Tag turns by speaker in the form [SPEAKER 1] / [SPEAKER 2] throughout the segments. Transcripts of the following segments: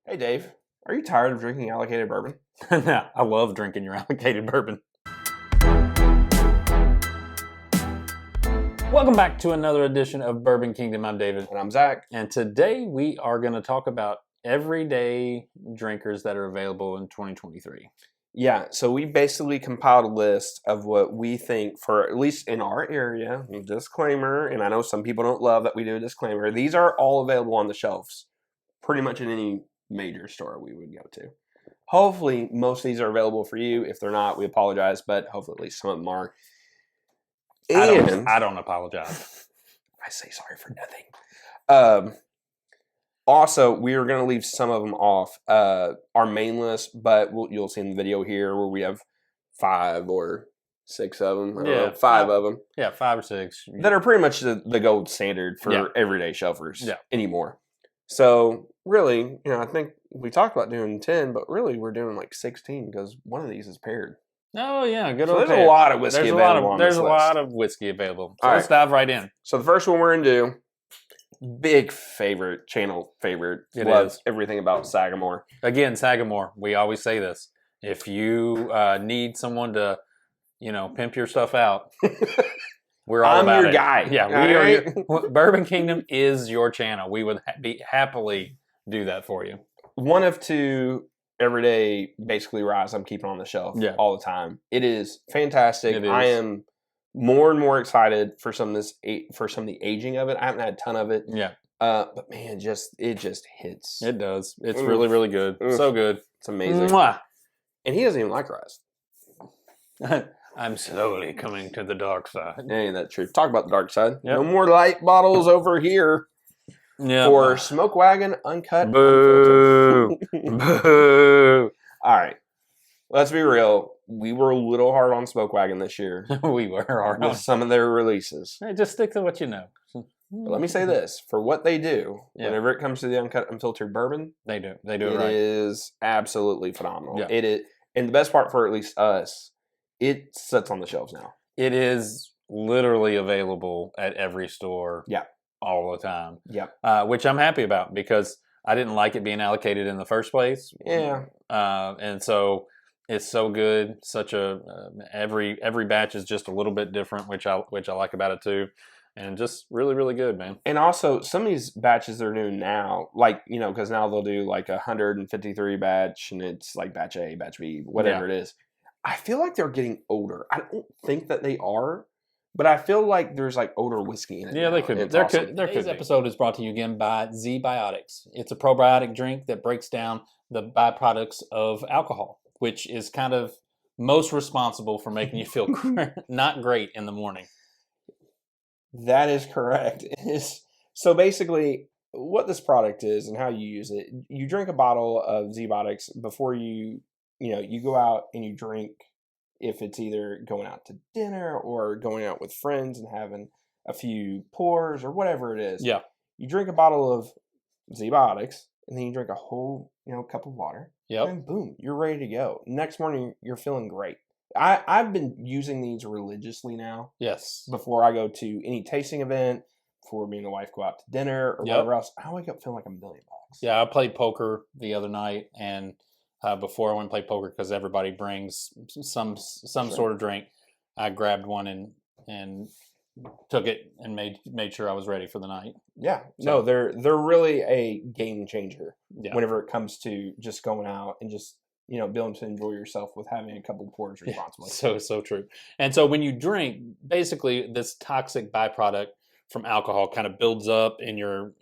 [SPEAKER 1] Hey Dave, are you tired of drinking allocated bourbon?
[SPEAKER 2] No, I love drinking your allocated bourbon. Welcome back to another edition of Bourbon Kingdom. I'm David.
[SPEAKER 1] And I'm Zach.
[SPEAKER 2] And today we are going to talk about everyday drinkers that are available in 2023.
[SPEAKER 1] Yeah, so we basically compiled a list of what we think for, at least in our area, disclaimer, and I know some people don't love that we do a disclaimer, these are all available on the shelves, pretty much in any major store we would go to. Hopefully, most of these are available for you. If they're not, we apologize, but hopefully at least some of them are. And
[SPEAKER 2] I don't apologize.
[SPEAKER 1] I say sorry for nothing. Also, we are going to leave some of them off our main list, but you'll see in the video here where we have 5 or 6 of them. I don't know, 5 of them.
[SPEAKER 2] Yeah, 5 or 6.
[SPEAKER 1] That are pretty much the gold standard for everyday shelfers anymore. So, really, I think we talked about doing 10, but really we're doing like 16 because one of these is paired.
[SPEAKER 2] Oh, yeah, good
[SPEAKER 1] so
[SPEAKER 2] old
[SPEAKER 1] there's a lot of whiskey available on this
[SPEAKER 2] There's a
[SPEAKER 1] list.
[SPEAKER 2] lot of whiskey available. So let's dive right in.
[SPEAKER 1] So the first one we're going to do, big favorite, channel favorite.
[SPEAKER 2] It
[SPEAKER 1] Loves
[SPEAKER 2] is.
[SPEAKER 1] everything about Sagamore.
[SPEAKER 2] Again, Sagamore, we always say this. If you need someone to, pimp your stuff out, we're all about it.
[SPEAKER 1] I'm your guy.
[SPEAKER 2] Yeah, we are. Bourbon Kingdom is your channel. We would be happily do that for you.
[SPEAKER 1] One of 2 everyday, basically, ryes I'm keeping on the shelf all the time. It is fantastic.
[SPEAKER 2] It is.
[SPEAKER 1] I am more and more excited for some of the aging of it. I haven't had a ton of it.
[SPEAKER 2] Yeah.
[SPEAKER 1] But man, it just hits.
[SPEAKER 2] It does. It's really, really good. So good.
[SPEAKER 1] It's amazing.
[SPEAKER 2] Mwah.
[SPEAKER 1] And he doesn't even like ryes.
[SPEAKER 2] I'm slowly coming to the dark side.
[SPEAKER 1] Ain't that true? Talk about the dark side.
[SPEAKER 2] Yep.
[SPEAKER 1] No more light bottles over here.
[SPEAKER 2] Yeah.
[SPEAKER 1] For Smoke Wagon Uncut.
[SPEAKER 2] Boo. Boo.
[SPEAKER 1] All right. Let's be real. We were a little hard on Smoke Wagon this year.
[SPEAKER 2] We were hard on
[SPEAKER 1] with some of their releases.
[SPEAKER 2] Hey, just stick to what you know.
[SPEAKER 1] But let me say this. For what they do, whenever it comes to the uncut, unfiltered bourbon,
[SPEAKER 2] they do it right.
[SPEAKER 1] It is absolutely phenomenal.
[SPEAKER 2] Yeah.
[SPEAKER 1] It is, and the best part for at least us, it sits on the shelves now.
[SPEAKER 2] It is literally available at every store.
[SPEAKER 1] Yeah.
[SPEAKER 2] All the time.
[SPEAKER 1] Yeah.
[SPEAKER 2] Which I'm happy about because I didn't like it being allocated in the first place.
[SPEAKER 1] Yeah.
[SPEAKER 2] And so it's so good. Such a every batch is just a little bit different, which I like about it too. And just really, really good, man.
[SPEAKER 1] And also, some of these batches they're doing now, like, because now they'll do like 153 batch, and it's like batch A, batch B, whatever it is. I feel like they're getting older. I don't think that they are, but I feel like there's like older whiskey in it.
[SPEAKER 2] Yeah,
[SPEAKER 1] now.
[SPEAKER 2] they could be. Today's episode is brought to you again by Zebotics. It's a probiotic drink that breaks down the byproducts of alcohol, which is kind of most responsible for making you feel not great in the morning.
[SPEAKER 1] That is correct. So basically, what this product is and how you use it, you drink a bottle of Zebotics before you go out and you drink, if it's either going out to dinner or going out with friends and having a few pours or whatever it is.
[SPEAKER 2] Yeah.
[SPEAKER 1] You drink a bottle of Zebotics and then you drink a whole, cup of water.
[SPEAKER 2] Yep.
[SPEAKER 1] And boom, you're ready to go. Next morning, you're feeling great. I've been using these religiously now.
[SPEAKER 2] Yes.
[SPEAKER 1] Before I go to any tasting event, before me and the wife go out to dinner or whatever else, I wake up feeling like $1 million.
[SPEAKER 2] Yeah, I played poker the other night, and before I went and played poker, because everybody brings some sort of drink, I grabbed one and took it and made sure I was ready for the night.
[SPEAKER 1] Yeah.
[SPEAKER 2] So,
[SPEAKER 1] no, they're really a game changer whenever it comes to just going out and just being able to enjoy yourself with having a couple of pours responsibly.
[SPEAKER 2] So true. And so when you drink, basically this toxic byproduct from alcohol kind of builds up in your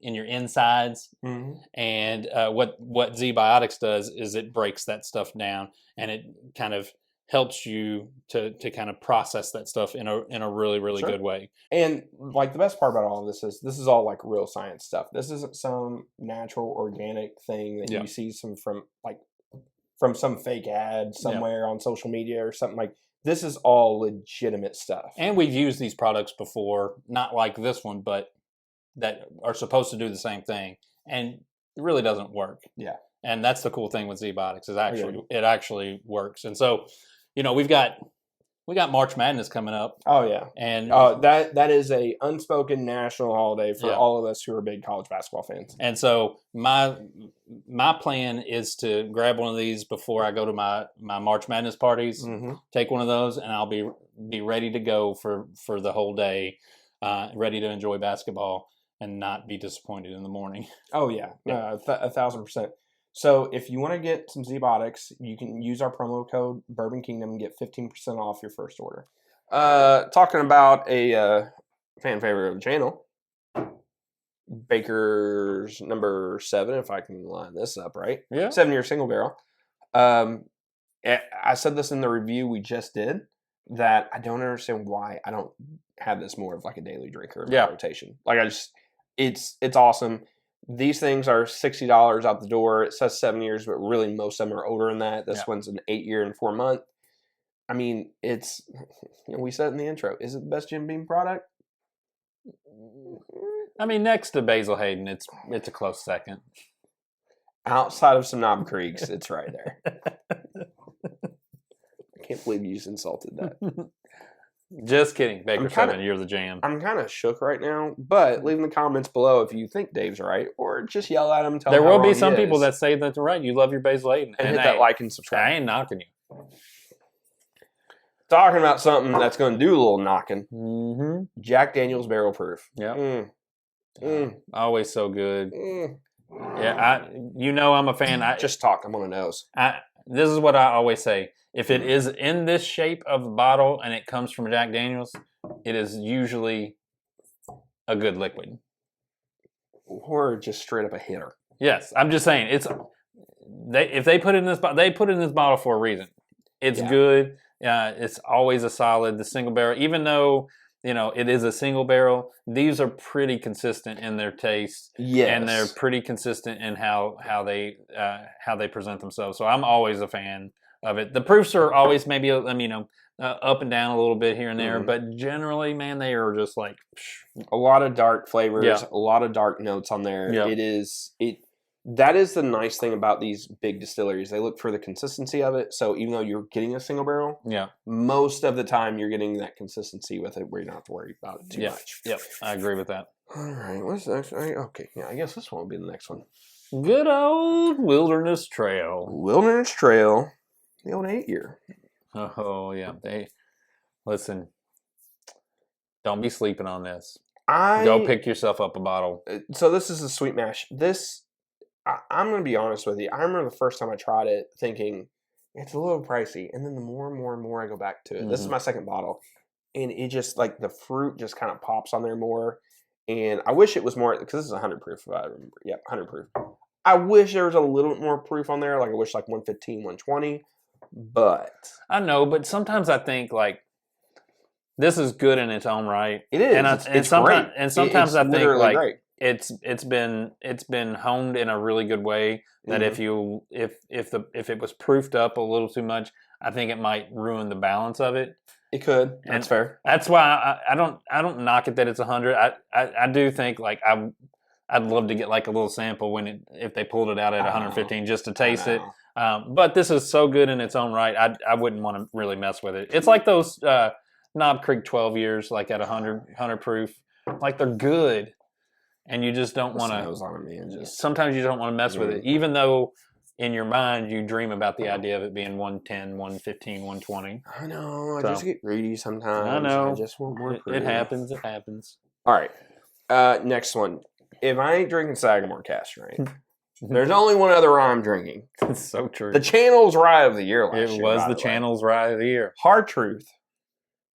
[SPEAKER 2] insides.
[SPEAKER 1] Mm-hmm.
[SPEAKER 2] And what Zebiotics does is it breaks that stuff down, and it kind of helps you to kind of process that stuff in a really, really good way.
[SPEAKER 1] And like the best part about all of this is all like real science stuff. This isn't some natural organic thing that you see from some fake ad somewhere on social media or something. Like, this is all legitimate stuff.
[SPEAKER 2] And we've used these products before, not like this one, but that are supposed to do the same thing, and it really doesn't work.
[SPEAKER 1] Yeah.
[SPEAKER 2] And that's the cool thing with Zebotics is it actually works. And so, we've got we got March Madness coming up.
[SPEAKER 1] Oh yeah,
[SPEAKER 2] and
[SPEAKER 1] that is a unspoken national holiday for all of us who are big college basketball fans.
[SPEAKER 2] And so my plan is to grab one of these before I go to my March Madness parties.
[SPEAKER 1] Mm-hmm.
[SPEAKER 2] Take one of those, and I'll be ready to go for the whole day, ready to enjoy basketball and not be disappointed in the morning.
[SPEAKER 1] Oh yeah, 1,000%. So if you want to get some Zebotics, you can use our promo code Bourbon Kingdom and get 15% off your first order. Talking about a fan favorite of the channel, Baker's number 7, if I can line this up right.
[SPEAKER 2] Yeah.
[SPEAKER 1] 7-year single barrel. I said this in the review we just did, that I don't understand why I don't have this more of like a daily drinker in my rotation. Like it's awesome. These things are $60 out the door. It says 7 years, but really most of them are older than that. This one's an 8-year and 4 month. I mean, it's, we said it in the intro. Is it the best Jim Beam product?
[SPEAKER 2] I mean, next to Basil Hayden, it's a close second.
[SPEAKER 1] Outside of some Knob Creeks, it's right there. I can't believe you just insulted that.
[SPEAKER 2] Just kidding. Baker 7, you're the jam.
[SPEAKER 1] I'm kind of shook right now, but leave in the comments below if you think Dave's right, or just yell at him.
[SPEAKER 2] There will be some people that say that they're right. You love your Basil Hayden.
[SPEAKER 1] And hit that like and subscribe.
[SPEAKER 2] I ain't knocking you.
[SPEAKER 1] Talking about something that's going to do a little knocking.
[SPEAKER 2] Mm-hmm.
[SPEAKER 1] Jack Daniel's Barrel Proof.
[SPEAKER 2] Yeah. Always so good. Yeah, I'm a fan.
[SPEAKER 1] Just talk. I'm on the nose.
[SPEAKER 2] This is what I always say. If it is in this shape of a bottle and it comes from Jack Daniel's, it is usually a good liquid.
[SPEAKER 1] Or just straight up a hitter.
[SPEAKER 2] Yes, I'm just saying if they put it in this bottle, they put it in this bottle for a reason. It's good. It's always a solid. The single barrel, even though it is a single barrel, these are pretty consistent in their taste.
[SPEAKER 1] Yes.
[SPEAKER 2] And they're pretty consistent in how they present themselves. So I'm always a fan of it. The proofs are always maybe up and down a little bit here and there, but generally, man, they are just like
[SPEAKER 1] a lot of dark flavors, a lot of dark notes on there. Yep. That is the nice thing about these big distilleries. They look for the consistency of it. So even though you're getting a single barrel, most of the time you're getting that consistency with it where you don't have to worry about it too much.
[SPEAKER 2] Yep, I agree with that.
[SPEAKER 1] All right, what's the next? Okay, I guess this one will be the next one.
[SPEAKER 2] Good old Wilderness Trail.
[SPEAKER 1] Wilderness Trail, the old 8-year.
[SPEAKER 2] Oh yeah, listen. Don't be sleeping on this. Go pick yourself up a bottle.
[SPEAKER 1] So this is a sweet mash. I'm going to be honest with you. I remember the first time I tried it thinking, it's a little pricey. And then the more and more and more I go back to it. This is my second bottle. And it just, like, the fruit just kind of pops on there more. And I wish it was more, because this is 100 proof, if I remember. Yeah, 100 proof. I wish there was a little bit more proof on there. Like, I wish, like, 115, 120. But.
[SPEAKER 2] I know, but sometimes I think, like, this is good in its own right.
[SPEAKER 1] It is. It's great.
[SPEAKER 2] And sometimes I think, like,
[SPEAKER 1] great.
[SPEAKER 2] It's been honed in a really good way that if it was proofed up a little too much, I think it might ruin the balance of it.
[SPEAKER 1] It could. That's fair.
[SPEAKER 2] That's why I don't knock it that it's 100. I do think like I'd love to get like a little sample if they pulled it out at 115 just to taste it. But this is so good in its own right. I wouldn't want to really mess with it. It's like those Knob Creek 12 years like at 100 proof. Like they're good. And you just don't want to. Sometimes you don't want to mess with it, even though in your mind you dream about the idea of it being 110, 115, 120.
[SPEAKER 1] I know. I just get greedy sometimes.
[SPEAKER 2] I know.
[SPEAKER 1] I just want more.
[SPEAKER 2] It happens. It happens.
[SPEAKER 1] All right. Next one. If I ain't drinking Sagamore cast strength, there's only one other rye I'm drinking.
[SPEAKER 2] It's so true.
[SPEAKER 1] The Channel's Rye of the Year last year.
[SPEAKER 2] It was the Channel's Rye of the Year.
[SPEAKER 1] Hard Truth.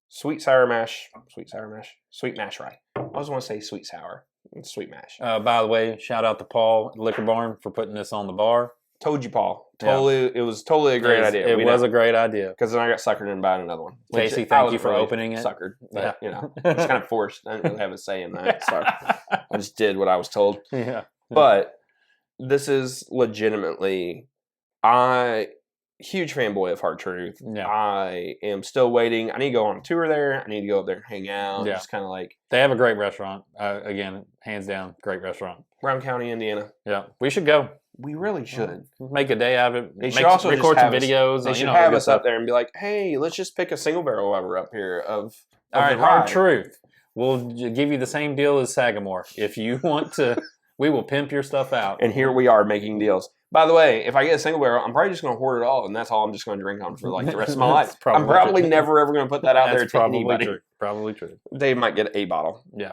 [SPEAKER 1] Sweet mash rye. I always want to say sweet sour. Sweet mash.
[SPEAKER 2] By the way, shout out to Paul at Liquor Barn for putting this on the bar.
[SPEAKER 1] Told you, Paul. It was totally a great idea.
[SPEAKER 2] It was a great idea.
[SPEAKER 1] Because then I got suckered into buying another one.
[SPEAKER 2] Casey, thank you for opening it.
[SPEAKER 1] Suckered. But, it's kind of forced. I didn't really have a say in that. So I just did what I was told.
[SPEAKER 2] Yeah.
[SPEAKER 1] But this is legitimately, huge fanboy of Hard Truth.
[SPEAKER 2] Yeah.
[SPEAKER 1] I am still waiting. I need to go on a tour there. I need to go up there and hang out.
[SPEAKER 2] Yeah.
[SPEAKER 1] Just kind of like.
[SPEAKER 2] They have a great restaurant. Again, hands down, great restaurant.
[SPEAKER 1] Brown County, Indiana.
[SPEAKER 2] Yeah. We should go.
[SPEAKER 1] We really should.
[SPEAKER 2] Make a day out of it.
[SPEAKER 1] They should also
[SPEAKER 2] record
[SPEAKER 1] just
[SPEAKER 2] some videos.
[SPEAKER 1] They should have us up there and be like, hey, let's just pick a single barrel while we're up here of
[SPEAKER 2] all right,
[SPEAKER 1] the rye.
[SPEAKER 2] hard truth. We'll give you the same deal as Sagamore. If you want to, we will pimp your stuff out.
[SPEAKER 1] And here we are making deals. By the way, if I get a single barrel, I'm probably just going to hoard it all, and that's all I'm just going to drink on for like the rest of my life. I'm probably never ever going to put that out there to anybody.
[SPEAKER 2] True. Probably true.
[SPEAKER 1] They might get a bottle.
[SPEAKER 2] Yeah.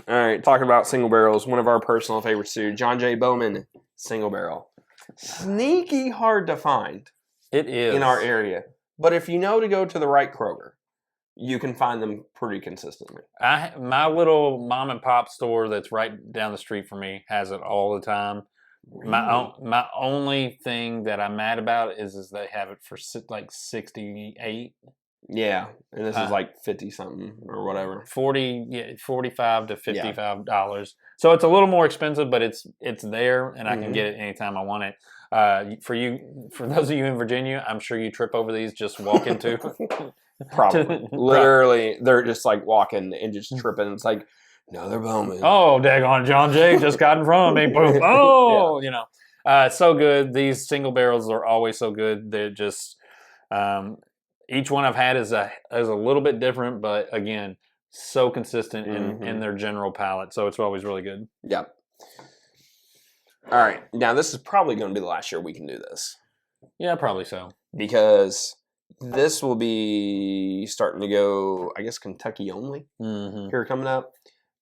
[SPEAKER 1] All right, talking about single barrels, one of our personal favorites too, John J. Bowman single barrel. Sneaky hard to find.
[SPEAKER 2] It is.
[SPEAKER 1] In our area. But if you know to go to the right Kroger, you can find them pretty consistently.
[SPEAKER 2] My little mom and pop store that's right down the street from me has it all the time. Really? My only thing that I'm mad about is they have it for like $68.
[SPEAKER 1] Yeah, and this is like 50 something or whatever.
[SPEAKER 2] $45 to $55. So it's a little more expensive, but it's there, and I can get it anytime I want it. For those of you in Virginia, I'm sure you trip over these just walk into.
[SPEAKER 1] Probably, literally, they're just like walking and just tripping. It's like, no, they're Bowman.
[SPEAKER 2] Oh, daggone, John J. just got in front of me. Boom! Oh, so good. These single barrels are always so good. They're just. Each one I've had is a little bit different, but again, so consistent in their general palate. So it's always really good.
[SPEAKER 1] Yep. All right. Now, this is probably going to be the last year we can do this.
[SPEAKER 2] Yeah, probably so.
[SPEAKER 1] Because this will be starting to go, I guess, Kentucky only here coming up.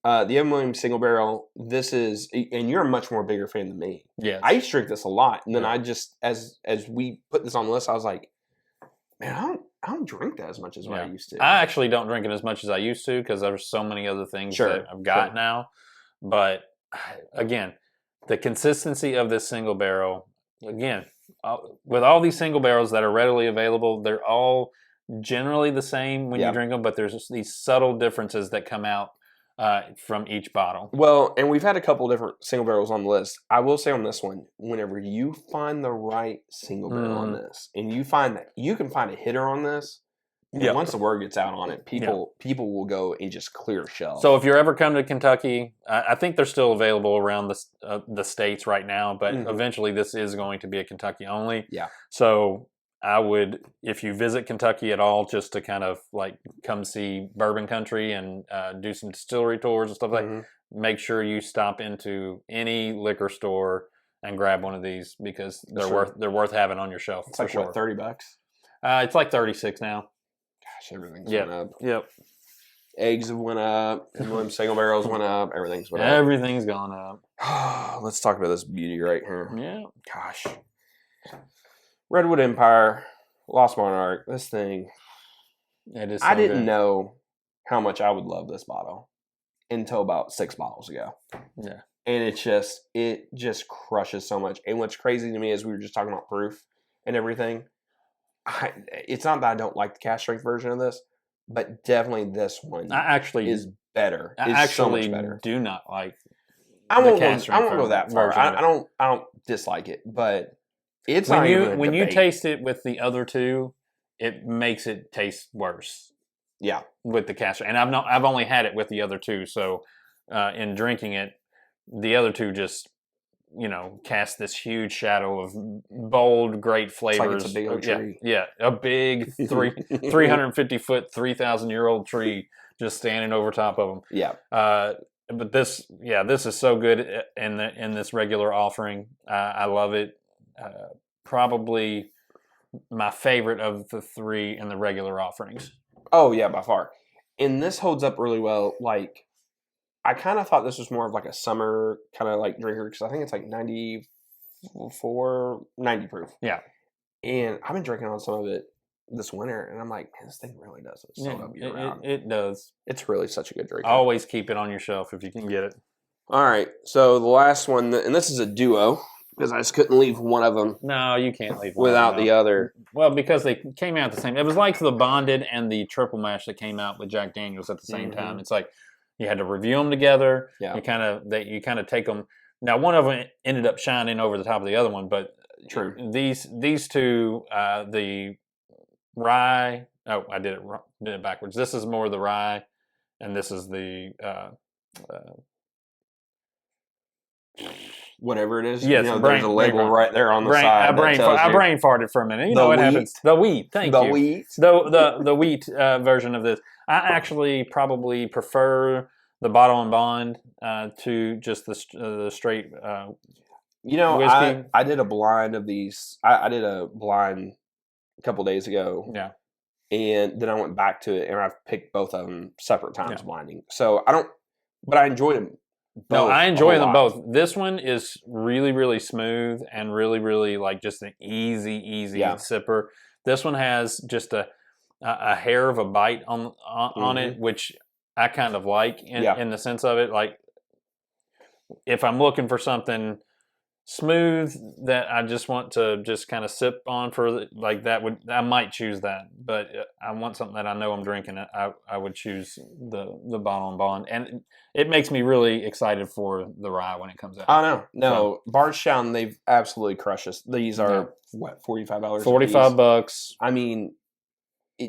[SPEAKER 1] The Evan Williams single barrel, this is, and you're a much more bigger fan than me.
[SPEAKER 2] Yeah.
[SPEAKER 1] I used to drink this a lot. And then I just, as we put this on the list, I was like, man, I don't drink that as much as what I used to.
[SPEAKER 2] I actually don't drink it as much as I used to because there's so many other things that I've got now. But again, the consistency of this single barrel, again, with all these single barrels that are readily available, they're all generally the same when you drink them, but there's just these subtle differences that come out from each bottle.
[SPEAKER 1] Well, and we've had a couple different single barrels on the list. I will say on this one, whenever you find the right single barrel on this, and you find that you can find a hitter on this, once the word gets out on it, people will go and just clear shelves.
[SPEAKER 2] So if you're ever come to Kentucky, I think they're still available around the states right now, but eventually this is going to be a Kentucky only.
[SPEAKER 1] Yeah.
[SPEAKER 2] So I would, if you visit Kentucky at all, just to kind of like come see Bourbon Country and do some distillery tours and stuff like that, make sure you stop into any liquor store and grab one of these because they're worth having on your shelf.
[SPEAKER 1] It's like what, $30?
[SPEAKER 2] It's like 36 now.
[SPEAKER 1] Gosh, everything's went up.
[SPEAKER 2] Yep.
[SPEAKER 1] Eggs have went up. Single barrels went up. Everything's went up.
[SPEAKER 2] Everything's gone up.
[SPEAKER 1] Let's talk about this beauty right here.
[SPEAKER 2] Yeah.
[SPEAKER 1] Gosh. Redwood Empire, Lost Monarch, this thing.
[SPEAKER 2] It is.
[SPEAKER 1] I didn't know how much I would love this bottle until about 6 bottles ago.
[SPEAKER 2] Yeah.
[SPEAKER 1] And it just crushes so much. And what's crazy to me is we were just talking about proof and everything. It's not that I don't like the cask strength version of this, but definitely this one is better. So much better.
[SPEAKER 2] Do not like.
[SPEAKER 1] I won't go that far. I don't dislike it, but it's
[SPEAKER 2] when you taste it with the other two, it makes it taste worse.
[SPEAKER 1] Yeah,
[SPEAKER 2] with the cask, and I've only had it with the other two, so in drinking it, the other two just cast this huge shadow of bold, great flavors.
[SPEAKER 1] It's like it's a big old tree.
[SPEAKER 2] Yeah, a big 350-foot, 3,000-year-old tree just standing over top of them.
[SPEAKER 1] Yeah.
[SPEAKER 2] But this is so good in this regular offering. I love it. Probably my favorite of the 3 in the regular offerings.
[SPEAKER 1] Oh yeah, by far. And this holds up really well. Like, I kind of thought this was more of like a summer kind of like drinker because I think it's like 90 proof.
[SPEAKER 2] Yeah.
[SPEAKER 1] And I've been drinking on some of it this winter, and I'm like, man, this thing really does it.
[SPEAKER 2] It does.
[SPEAKER 1] It's really such a good drink.
[SPEAKER 2] Always keep it on your shelf if you can get it.
[SPEAKER 1] All right, so the last one, and this is a duo because I just couldn't leave one of them.
[SPEAKER 2] No, you can't leave one
[SPEAKER 1] without the other.
[SPEAKER 2] Well, because they came out the same. It was like the bonded and the triple mash that came out with Jack Daniels at the same time. It's like you had to review them together.
[SPEAKER 1] Yeah.
[SPEAKER 2] You kind of take them. Now, one of them ended up shining over the top of the other one, but
[SPEAKER 1] true.
[SPEAKER 2] These two, the rye. Oh, I did it backwards. This is more the rye, and this is the
[SPEAKER 1] whatever it is.
[SPEAKER 2] Yes,
[SPEAKER 1] there's a label right there on the side.
[SPEAKER 2] I brain farted for a minute. You know what happens? The wheat. Thank you.
[SPEAKER 1] Wheat.
[SPEAKER 2] The wheat version of this. I actually probably prefer the bottle and bond to just the straight. Whiskey.
[SPEAKER 1] I did a blind of these. I did a blind a couple days ago.
[SPEAKER 2] Yeah.
[SPEAKER 1] And then I went back to it, and I've picked both of them separate times blinding. So but I enjoyed them.
[SPEAKER 2] No, I enjoy them both. This one is really, really smooth and really, really like just an easy sipper. This one has just a hair of a bite on it, which I kind of like in the sense of it. Like if I'm looking for something smooth that I just want to just kind of sip on for like that, I might choose that. But I want something that I know I'm drinking. I would choose the bottle and bond, and it makes me really excited for the rye when it comes out.
[SPEAKER 1] I know. Bardstown, they've absolutely crushed us. These are what, $45?
[SPEAKER 2] $45.
[SPEAKER 1] I mean,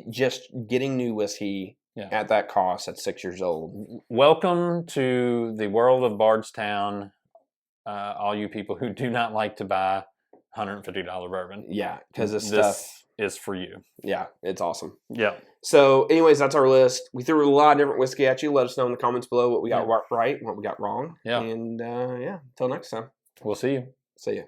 [SPEAKER 1] just getting new whiskey at that cost at 6 years old.
[SPEAKER 2] Welcome to the world of Bardstown. All you people who do not like to buy $150 bourbon.
[SPEAKER 1] Yeah, because this
[SPEAKER 2] stuff is for you.
[SPEAKER 1] Yeah, it's awesome.
[SPEAKER 2] Yeah.
[SPEAKER 1] So, anyways, that's our list. We threw a lot of different whiskey at you. Let us know in the comments below what we got right and what we got wrong.
[SPEAKER 2] Yeah.
[SPEAKER 1] And, until next time.
[SPEAKER 2] We'll see you.
[SPEAKER 1] See you.